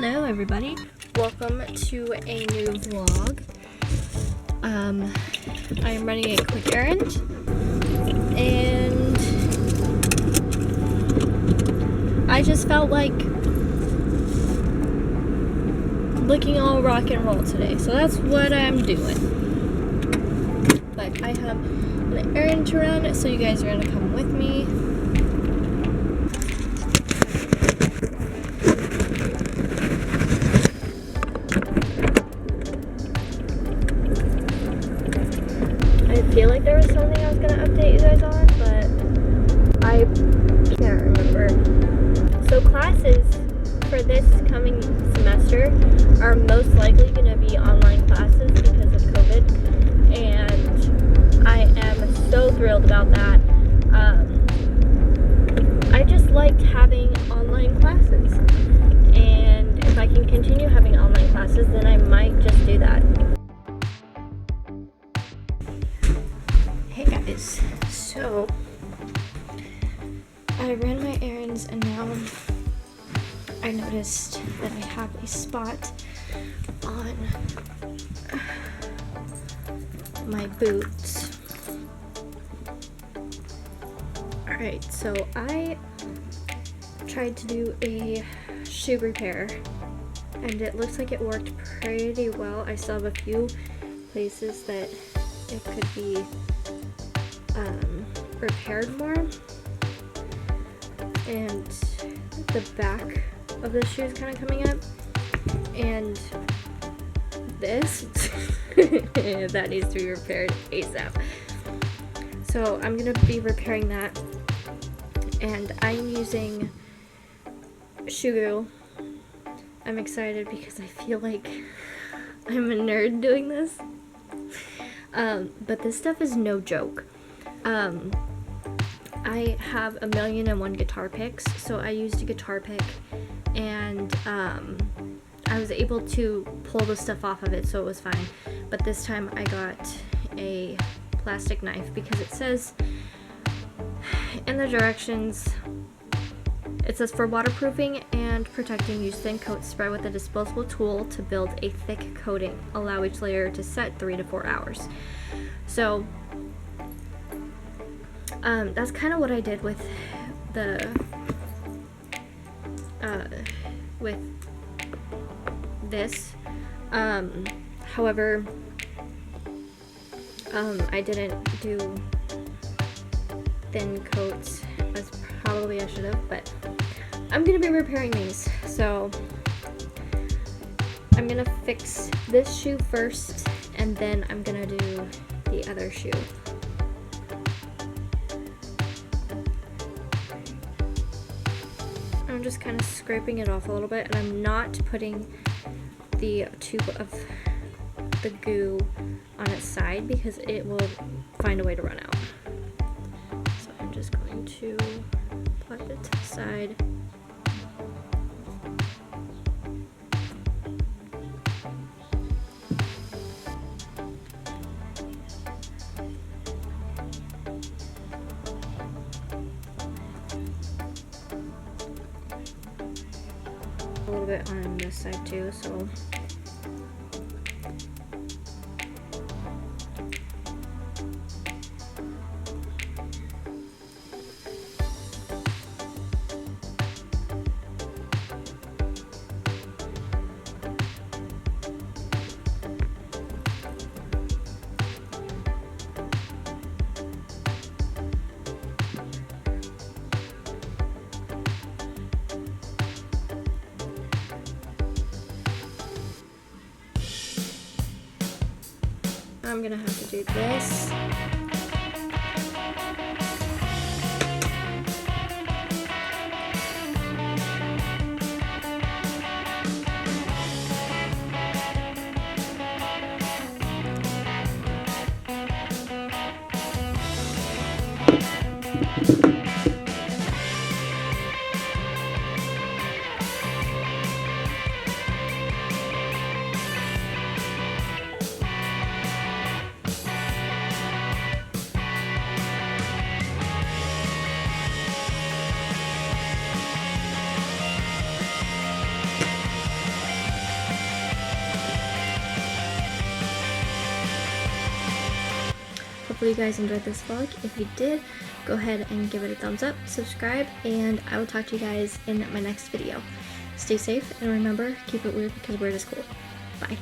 Hello everybody, welcome to a new vlog. I am running a quick errand and I just felt like looking all rock and roll today, so that's what I'm doing. But I have an errand to run, so you guys are gonna come with me. I feel like there was something I was going to update you guys on, but I can't remember. So classes for this coming semester are most likely going to be online classes because of COVID, and I am so thrilled about that. I just liked having online classes, and if I can continue having online classes, then I might just do that. Hey guys, so I ran my errands and now I noticed that I have a spot on my boots. Alright, so I tried to do a shoe repair and it looks like it worked pretty well. I still have a few places that it could be repaired more, and the back of the shoe is kind of coming up, and this that needs to be repaired ASAP. So I'm gonna be repairing that, and I'm using shoe glue. I'm excited because I feel like I'm a nerd doing this, but this stuff is no joke. I have 1,000,001 guitar picks, so I used a guitar pick, and I was able to pull the stuff off of it, so it was fine. But this time I got a plastic knife because it says in the directions, it says for waterproofing and protecting, use thin coat spread with a disposable tool to build a thick coating. Allow each layer to set 3 to 4 hours. So that's kind of what I did with the with this. However, I didn't do thin coats as probably I should have, but I'm gonna be repairing these. So I'm gonna fix this shoe first, and then I'm gonna do the other shoe. I'm just kind of scraping it off a little bit, and I'm not putting the tube of the goo on its side because it will find a way to run out. So I'm just going to put it to the side. A little bit on this side too, so I'm gonna have to do this. hopefully you guys enjoyed this vlog. If you did, go ahead and give it a thumbs up, subscribe, and I will talk to you guys in my next video. Stay safe, and remember, keep it weird because weird is cool. Bye.